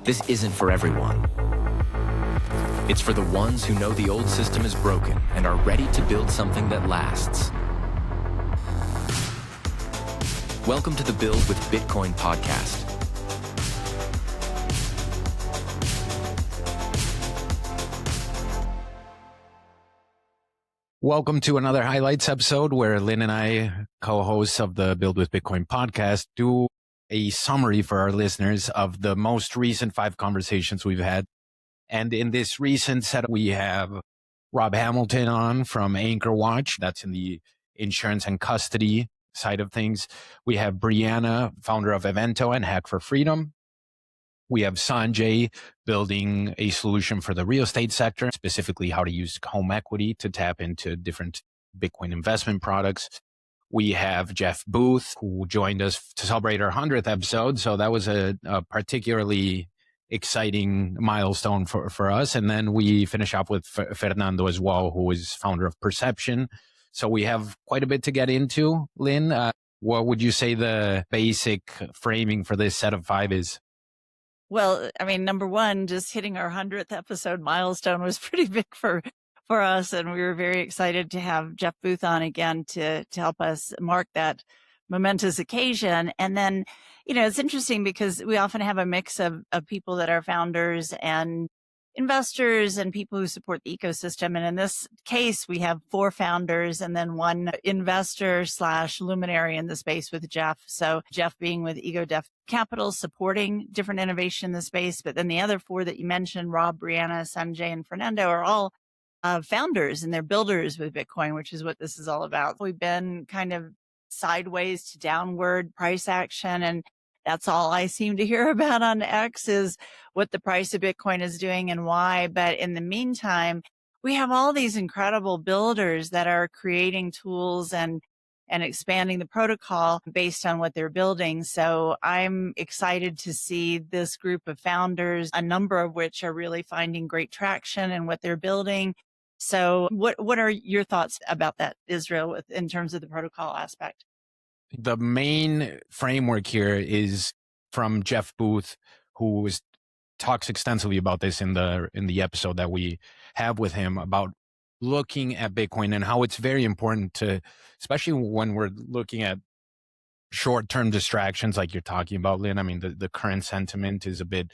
This isn't for everyone. It's for the ones who know the old system is broken and are ready to build something that lasts. Welcome to the Build with Bitcoin podcast. Welcome to another highlights episode where Lynn and I, co-hosts of the Build with Bitcoin podcast, do a summary for our listeners of the most recent 5 conversations we've had. And in this recent set, we have Rob Hamilton on from Anchor Watch. That's in the insurance and custody side of things. We have Brianna, founder of Evento and Hack for Freedom. We have Sanjay building a solution for the real estate sector, specifically how to use home equity to tap into different Bitcoin investment products. We have Jeff Booth, who joined us to celebrate our 100th episode. So that was a particularly exciting milestone for us. And then we finish up with Fernando as well, who is founder of Perception. So we have quite a bit to get into. Lynn, what would you say the basic framing for this set of 5 is? Well, I mean, number one, just hitting our 100th episode milestone was pretty big for us. And we were very excited to have Jeff Booth on again to help us mark that momentous occasion. And then, it's interesting because we often have a mix of people that are founders and investors and people who support the ecosystem. And in this case, we have 4 founders and then 1 investor / luminary in the space with Jeff. So Jeff being with Ego Def Capital, supporting different innovation in the space. But then the other 4 that you mentioned, Rob, Brianna, Sanjay, and Fernando, are all founders and they're builders with Bitcoin, which is what this is all about. We've been kind of sideways to downward price action, and that's all I seem to hear about on X is what the price of Bitcoin is doing and why. But in the meantime, we have all these incredible builders that are creating tools and expanding the protocol based on what they're building. So I'm excited to see this group of founders, a number of which are really finding great traction in what they're building. So what are your thoughts about that, Israel, in terms of the protocol aspect? The main framework here is from Jeff Booth, who talks extensively about this in the episode that we have with him about looking at Bitcoin and how it's very important to, especially when we're looking at short-term distractions like you're talking about, Lynn. I mean, the current sentiment is a bit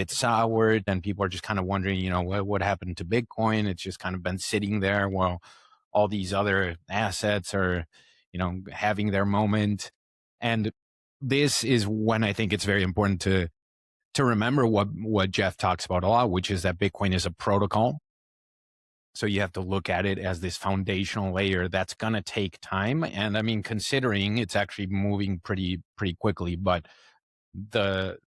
soured, and people are just kind of wondering, what happened to Bitcoin? It's just kind of been sitting there while all these other assets are having their moment. And this is when I think it's very important to remember what Jeff talks about a lot, which is that Bitcoin is a protocol. So you have to look at it as this foundational layer that's going to take time. And I mean, considering it's actually moving pretty quickly, but the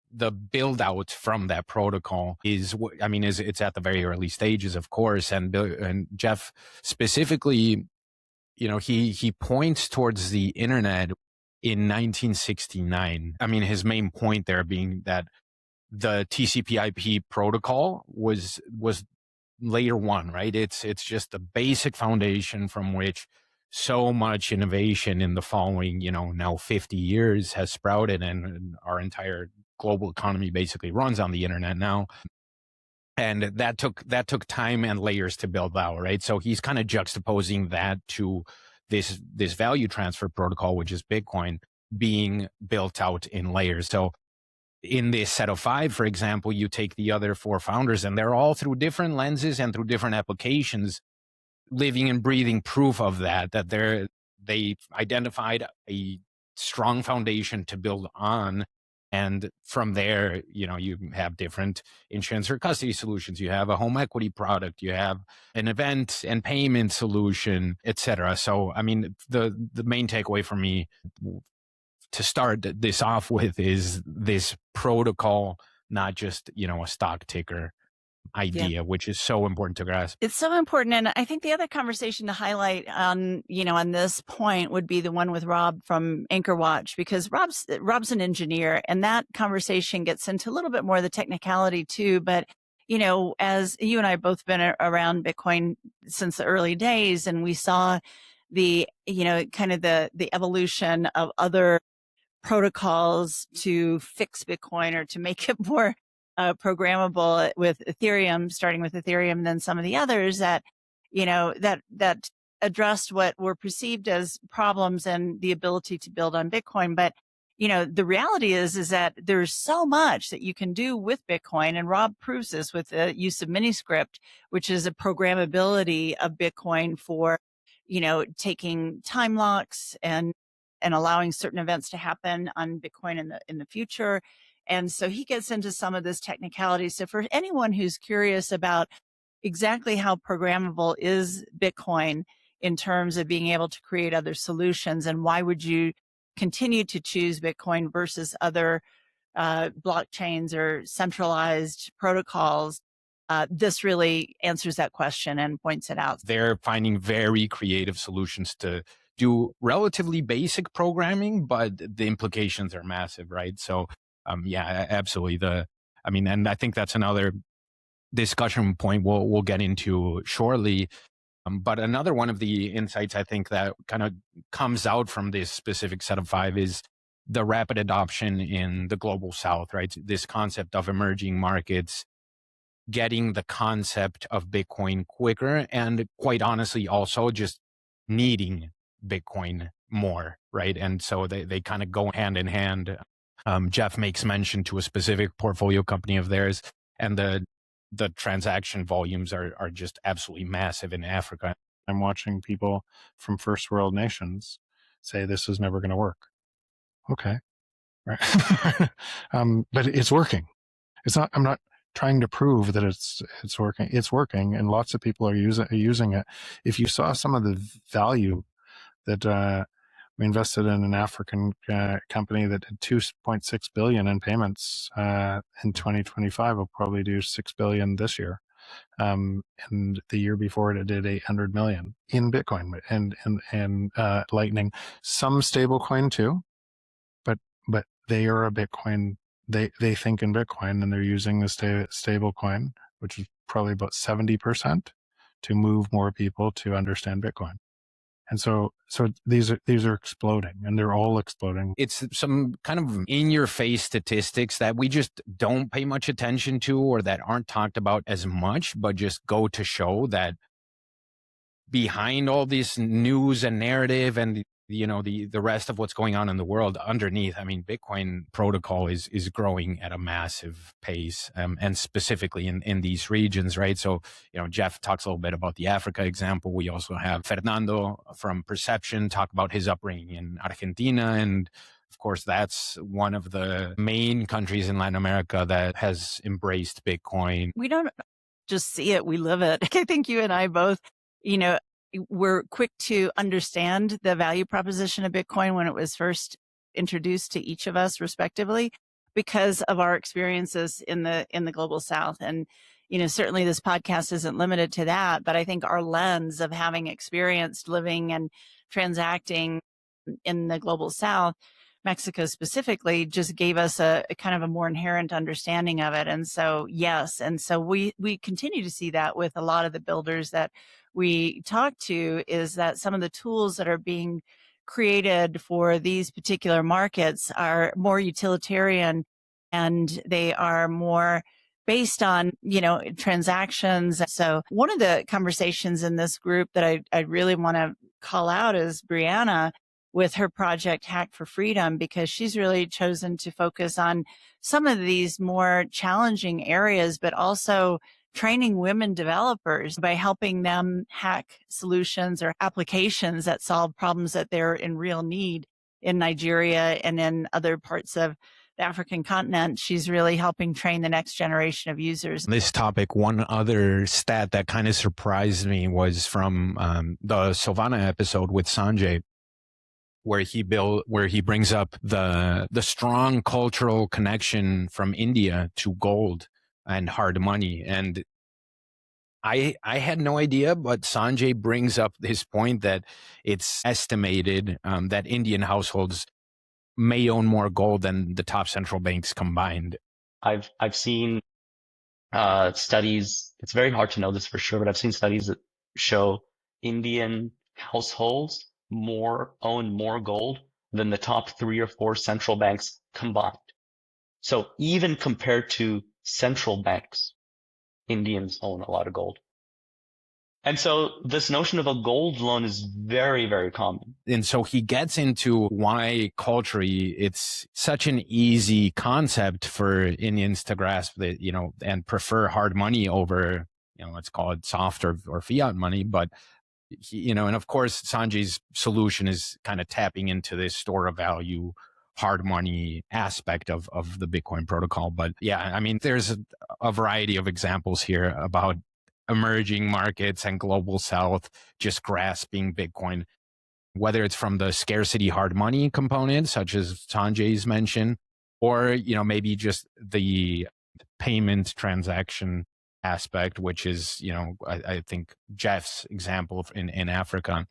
build out from that protocol is it's at the very early stages, of course. And Jeff specifically, he points towards the internet in 1969. I mean, his main point there being that the TCP/IP protocol was layer 1, right? It's just the basic foundation from which so much innovation in the following, now 50 years has sprouted, and our entire global economy basically runs on the internet now. And that took time and layers to build out, right? So he's kind of juxtaposing that to this value transfer protocol, which is Bitcoin, being built out in layers. So in this set of 5, for example, you take the other 4 founders, and they're all through different lenses and through different applications, living and breathing proof of that they identified a strong foundation to build on. And from there, you have different insurance or custody solutions. You have a home equity product. You have an event and payment solution, etc. So, I mean, the main takeaway for me to start this off with is this protocol, not just, a stock ticker idea, which is so important to grasp. It's so important. And I think the other conversation to highlight on this point would be the one with Rob from Anchor Watch, because Rob's an engineer, and that conversation gets into a little bit more of the technicality too. But, as you and I have both been around Bitcoin since the early days, and we saw the, kind of the evolution of other protocols to fix Bitcoin or to make it more programmable with Ethereum, starting with Ethereum, then some of the others that, that addressed what were perceived as problems and the ability to build on Bitcoin. But, the reality is that there's so much that you can do with Bitcoin. And Rob proves this with the use of Miniscript, which is a programmability of Bitcoin for, taking time locks and allowing certain events to happen on Bitcoin in the future. And so he gets into some of this technicality. So for anyone who's curious about exactly how programmable is Bitcoin in terms of being able to create other solutions, and why would you continue to choose Bitcoin versus other blockchains or centralized protocols, this really answers that question and points it out. They're finding very creative solutions to do relatively basic programming, but the implications are massive, right? So, yeah, absolutely. And I think that's another discussion point we'll get into shortly. But another one of the insights I think that kind of comes out from this specific set of 5 is the rapid adoption in the global South, right? This concept of emerging markets getting the concept of Bitcoin quicker, and quite honestly, also just needing Bitcoin more, right? And so they kind of go hand in hand. Jeff makes mention to a specific portfolio company of theirs, and the transaction volumes are just absolutely massive in Africa. I'm watching people from first world nations say this is never going to work. Okay. Right. But it's working. I'm not trying to prove that it's working. It's working, and lots of people are using it. If you saw some of the value that we invested in an African company that did 2.6 billion in payments in 2025, will probably do 6 billion this year. And the year before it did 800 million in Bitcoin and Lightning, some stablecoin too, but they are a Bitcoin. They think in Bitcoin, and they're using the stable coin, which is probably about 70%, to move more people to understand Bitcoin. And so these are exploding, and they're all exploding. It's some kind of in-your-face statistics that we just don't pay much attention to, or that aren't talked about as much, but just go to show that behind all this news and narrative and the rest of what's going on in the world underneath, Bitcoin protocol is growing at a massive pace, and specifically in these regions, right? So, Jeff talks a little bit about the Africa example. We also have Fernando from Perception talk about his upbringing in Argentina. And of course, that's one of the main countries in Latin America that has embraced Bitcoin. We don't just see it, we live it. I think you and I both, we're quick to understand the value proposition of Bitcoin when it was first introduced to each of us respectively, because of our experiences in the global South. And, certainly this podcast isn't limited to that, but I think our lens of having experienced living and transacting in the global South, Mexico specifically, just gave us a kind of a more inherent understanding of it. And so, yes. And so we continue to see that with a lot of the builders that we talk to, is that some of the tools that are being created for these particular markets are more utilitarian, and they are more based on, transactions. So one of the conversations in this group that I really want to call out is Brianna with her project Hack for Freedom, because she's really chosen to focus on some of these more challenging areas, but also training women developers by helping them hack solutions or applications that solve problems that they're in real need in Nigeria and in other parts of the African continent. She's really helping train the next generation of users. This topic, one other stat that kind of surprised me was from the Silvana episode with Sanjay, where he brings up the strong cultural connection from India to gold and hard money. And I had no idea, but Sanjay brings up this point that it's estimated that Indian households may own more gold than the top central banks combined. I've seen studies. It's very hard to know this for sure, but I've seen studies that show Indian households own more gold than the top 3 or 4 central banks combined. So even compared to central banks. Indians own a lot of gold. And so this notion of a gold loan is very, very common. And so he gets into why culturally it's such an easy concept for Indians to grasp that, and prefer hard money over, let's call it soft or fiat money. But, and of course, Sanjay's solution is kind of tapping into this store of value, hard money aspect of the Bitcoin protocol. But yeah, I mean, there's a variety of examples here about emerging markets and global south just grasping Bitcoin, whether it's from the scarcity hard money component, such as Sanjay's mentioned, or, maybe just the payment transaction aspect, which is, I think Jeff's example in Africa,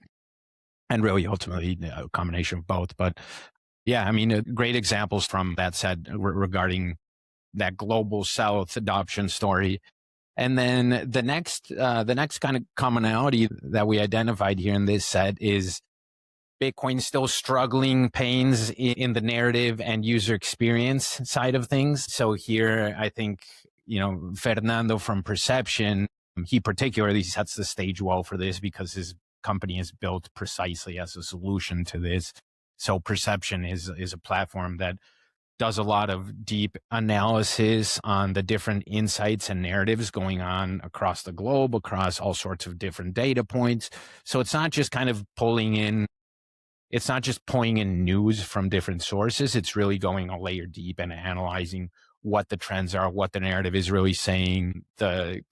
and really ultimately a combination of both. But yeah, I mean, great examples from that set regarding that global south adoption story. And then the next kind of commonality that we identified here in this set is Bitcoin still struggling pains in the narrative and user experience side of things. So here, I think, Fernando from Perception, he particularly sets the stage well for this because his company is built precisely as a solution to this. So Perception is a platform that does a lot of deep analysis on the different insights and narratives going on across the globe, across all sorts of different data points. So it's not just kind of pulling in news from different sources. It's really going a layer deep and analyzing what the trends are, what the narrative is really saying, the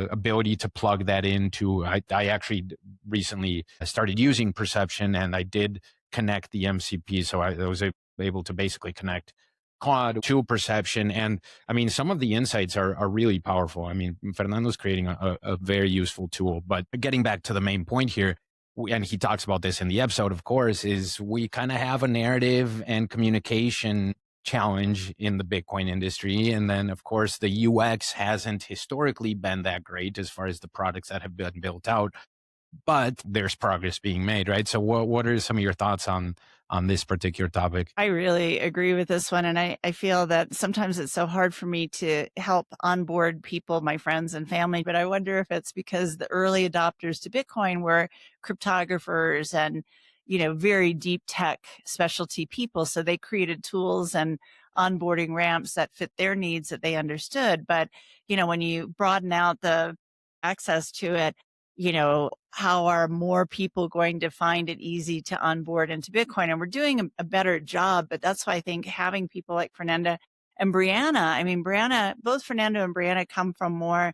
ability to plug that into. I actually recently started using Perception, and I did connect the MCP. So I was able to basically connect Claude to Perception. And I mean, some of the insights are really powerful. I mean, Fernando's creating a very useful tool. But getting back to the main point here, and he talks about this in the episode, of course, is we kind of have a narrative and communication challenge in the Bitcoin industry. And then, of course, the UX hasn't historically been that great as far as the products that have been built out. But there's progress being made, right? So what are some of your thoughts on this particular topic? I really agree with this one. And I feel that sometimes it's so hard for me to help onboard people, my friends and family, but I wonder if it's because the early adopters to Bitcoin were cryptographers and, very deep tech specialty people. So they created tools and onboarding ramps that fit their needs that they understood. But, when you broaden out the access to it, how are more people going to find it easy to onboard into Bitcoin? And we're doing a better job, but that's why I think having people like Fernando and Brianna, both Fernando and Brianna come from more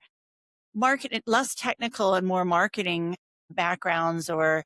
less technical and more marketing backgrounds or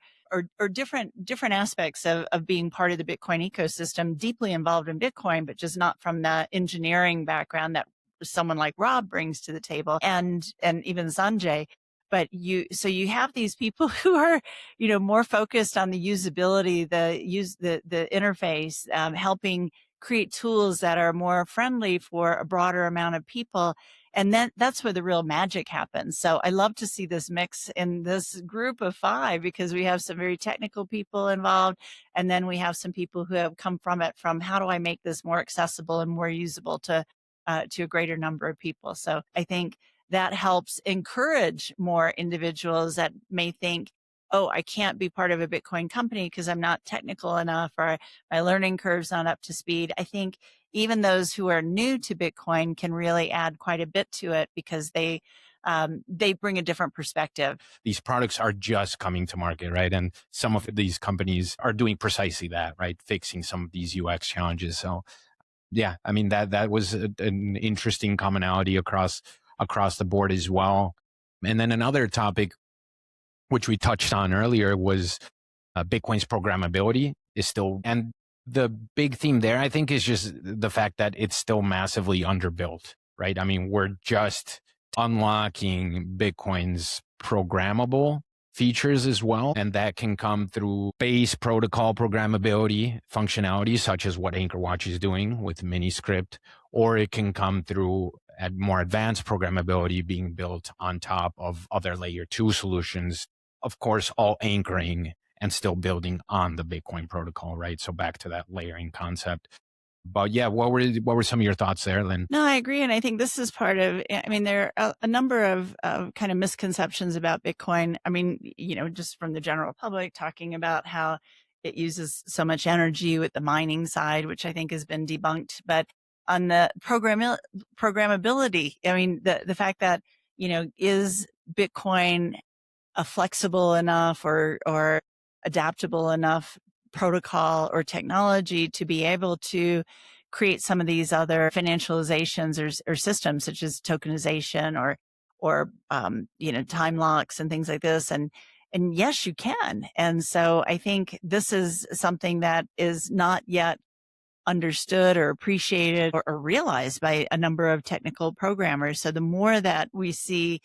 different aspects of being part of the Bitcoin ecosystem, deeply involved in Bitcoin, but just not from the engineering background that someone like Rob brings to the table and even Sanjay. But you have these people who are, more focused on the usability, the interface, helping create tools that are more friendly for a broader amount of people. And that's where the real magic happens. So I love to see this mix in this group of 5 because we have some very technical people involved. And then we have some people who have come from how do I make this more accessible and more usable to a greater number of people. So I think that helps encourage more individuals that may think, oh, I can't be part of a Bitcoin company because I'm not technical enough or my learning curve's not up to speed. I think even those who are new to Bitcoin can really add quite a bit to it because they bring a different perspective. These products are just coming to market, right? And some of these companies are doing precisely that, right? Fixing some of these UX challenges. So yeah, I mean, that was an interesting commonality across the board as well. And then another topic, which we touched on earlier, was Bitcoin's programmability is still, and the big theme there, I think, is just the fact that it's still massively underbuilt, right? I mean, we're just unlocking Bitcoin's programmable features as well. And that can come through base protocol programmability functionality, such as what AnchorWatch is doing with Miniscript, or it can come through at more advanced programmability being built on top of other layer 2 solutions, of course, all anchoring and still building on the Bitcoin protocol, right? So back to that layering concept. But yeah, what were some of your thoughts there, Lynn? No, I agree. And I think this is part of, I mean, there are a number of kind of misconceptions about Bitcoin. I mean, just from the general public talking about how it uses so much energy with the mining side, which I think has been debunked. But on the programmability, I mean, the fact that, is Bitcoin a flexible enough or adaptable enough protocol or technology to be able to create some of these other financializations or systems such as tokenization or time locks and things like this. And yes, you can. And so I think this is something that is not yet understood or appreciated or realized by a number of technical programmers. So the more that we see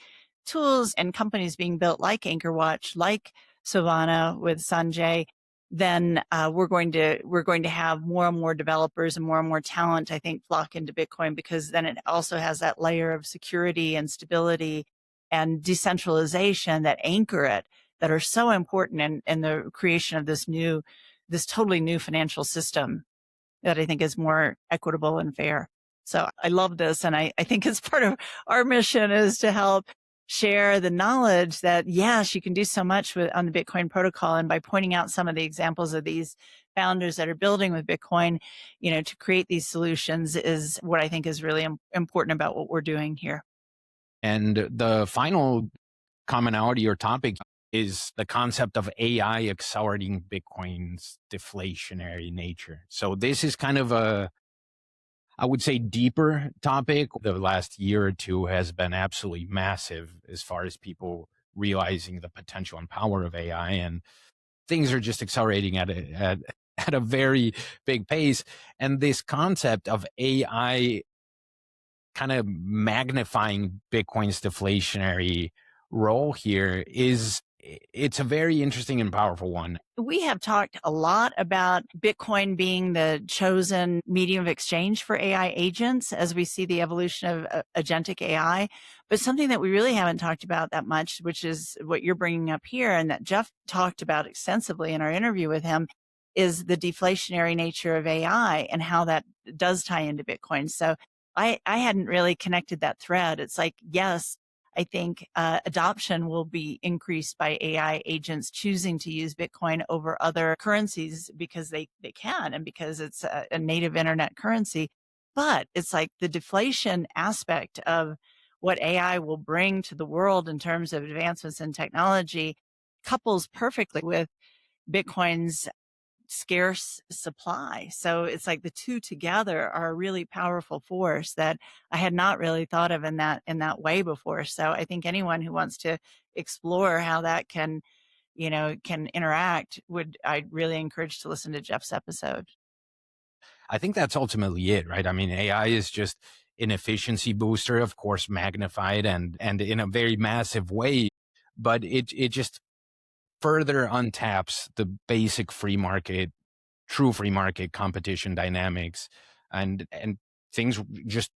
tools and companies being built like AnchorWatch, like Savannah with Sanjay, then we're going to have more and more developers and more talent, I think, flock into Bitcoin, because then it also has that layer of security and stability and decentralization that anchor it, that are so important in the creation of this totally new financial system that I think is more equitable and fair. So I love this. And I think it's part of our mission is to help share the knowledge that, yes, you can do so much on the Bitcoin protocol. And by pointing out some of the examples of these founders that are building with Bitcoin, to create these solutions is what I think is really important about what we're doing here. And the final commonality or topic is the concept of AI accelerating Bitcoin's deflationary nature. So this is kind of I would say, deeper topic. The last year or two has been absolutely massive as far as people realizing the potential and power of AI, and things are just accelerating at a very big pace. And this concept of AI kind of magnifying Bitcoin's deflationary role here it's a very interesting and powerful one. We have talked a lot about Bitcoin being the chosen medium of exchange for AI agents as we see the evolution of agentic AI. But something that we really haven't talked about that much, which is what you're bringing up here and that Jeff talked about extensively in our interview with him, is the deflationary nature of AI and how that does tie into Bitcoin. So I hadn't really connected that thread. It's like, yes, I think adoption will be increased by AI agents choosing to use Bitcoin over other currencies because they can and because it's a native internet currency. But it's like the deflation aspect of what AI will bring to the world in terms of advancements in technology couples perfectly with Bitcoin's scarce supply. So it's like the two together are a really powerful force that I had not really thought of in that way before. So I think anyone who wants to explore how that can interact I'd really encourage to listen to Jeff's episode. I think that's ultimately it, right? I mean, AI is just an efficiency booster, of course, magnified and in a very massive way, but it just further untaps the basic true free market competition dynamics, and things just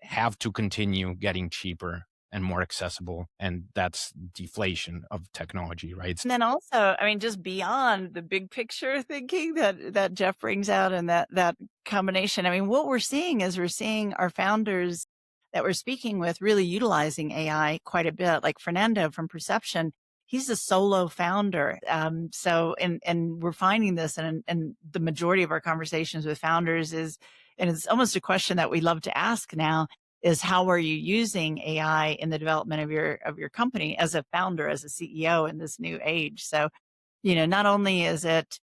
have to continue getting cheaper and more accessible, and that's deflation of technology, right? And then also, I mean, just beyond the big picture thinking that Jeff brings out and that combination, I mean, what we're seeing is our founders that we're speaking with really utilizing AI quite a bit, like Fernando from Perception. He's a solo founder. So we're finding this, and the majority of our conversations with founders and it's almost a question that we love to ask now, is how are you using AI in the development of your company as a founder, as a CEO in this new age? So, not only is it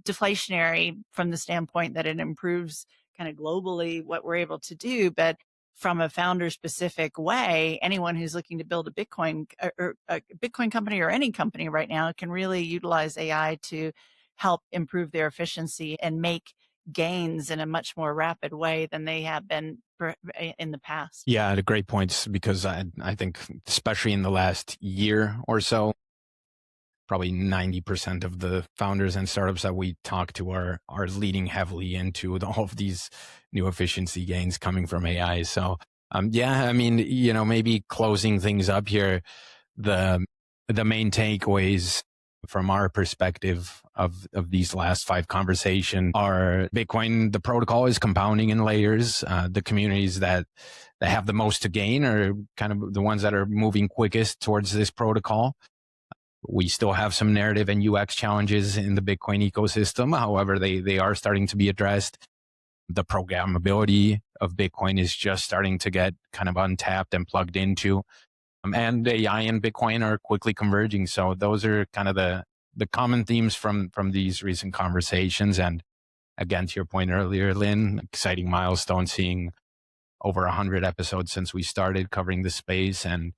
deflationary from the standpoint that it improves kind of globally what we're able to do, but from a founder specific way, anyone who's looking to build a Bitcoin or a Bitcoin company or any company right now can really utilize AI to help improve their efficiency and make gains in a much more rapid way than they have been in the past. Yeah, the great points, because I think especially in the last year or so, probably 90% of the founders and startups that we talk to are leading heavily into all of these new efficiency gains coming from AI. So, yeah, I mean, maybe closing things up here, the main takeaways from our perspective of these last 5 conversations are Bitcoin, the protocol is compounding in layers. The communities that have the most to gain are kind of the ones that are moving quickest towards this protocol. We still have some narrative and UX challenges in the Bitcoin ecosystem. However, they are starting to be addressed. The programmability of Bitcoin is just starting to get kind of untapped and plugged into. And AI and Bitcoin are quickly converging. So those are kind of the common themes from these recent conversations. And again, to your point earlier, Lynn, exciting milestone, seeing over 100 episodes since we started covering the space. And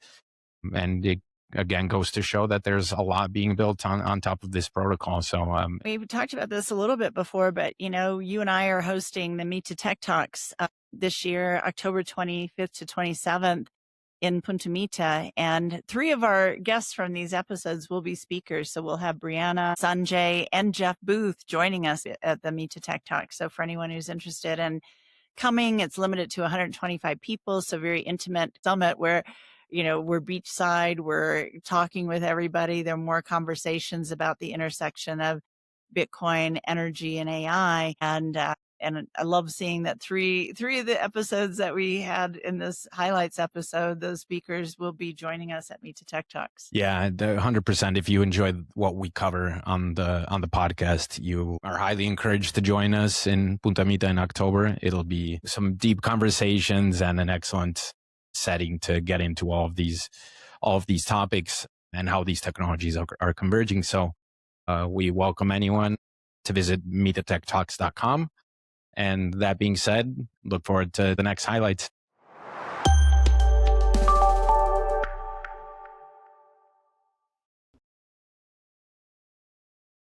it again goes to show that there's a lot being built on top of this protocol. So we talked about this a little bit before, but you and I are hosting the Meet to Tech Talks this year, October 25th to 27th in Punta Mita, and 3 of our guests from these episodes will be speakers. So we'll have Brianna, Sanjay, and Jeff Booth joining us at the Meet to Tech Talk. So for anyone who's interested in coming, it's limited to 125 people, so very intimate summit where we're beachside, we're talking with everybody. There are more conversations about the intersection of Bitcoin, energy, and AI. And I love seeing that three of the episodes that we had in this highlights episode, those speakers will be joining us at Meet to Tech Talks. Yeah, 100%. If you enjoyed what we cover on the podcast, you are highly encouraged to join us in Punta Mita in October. It'll be some deep conversations and an excellent setting to get into all of these topics and how these technologies are converging. So we welcome anyone to visit meetatechtalks.com. And that being said, look forward to the next highlights.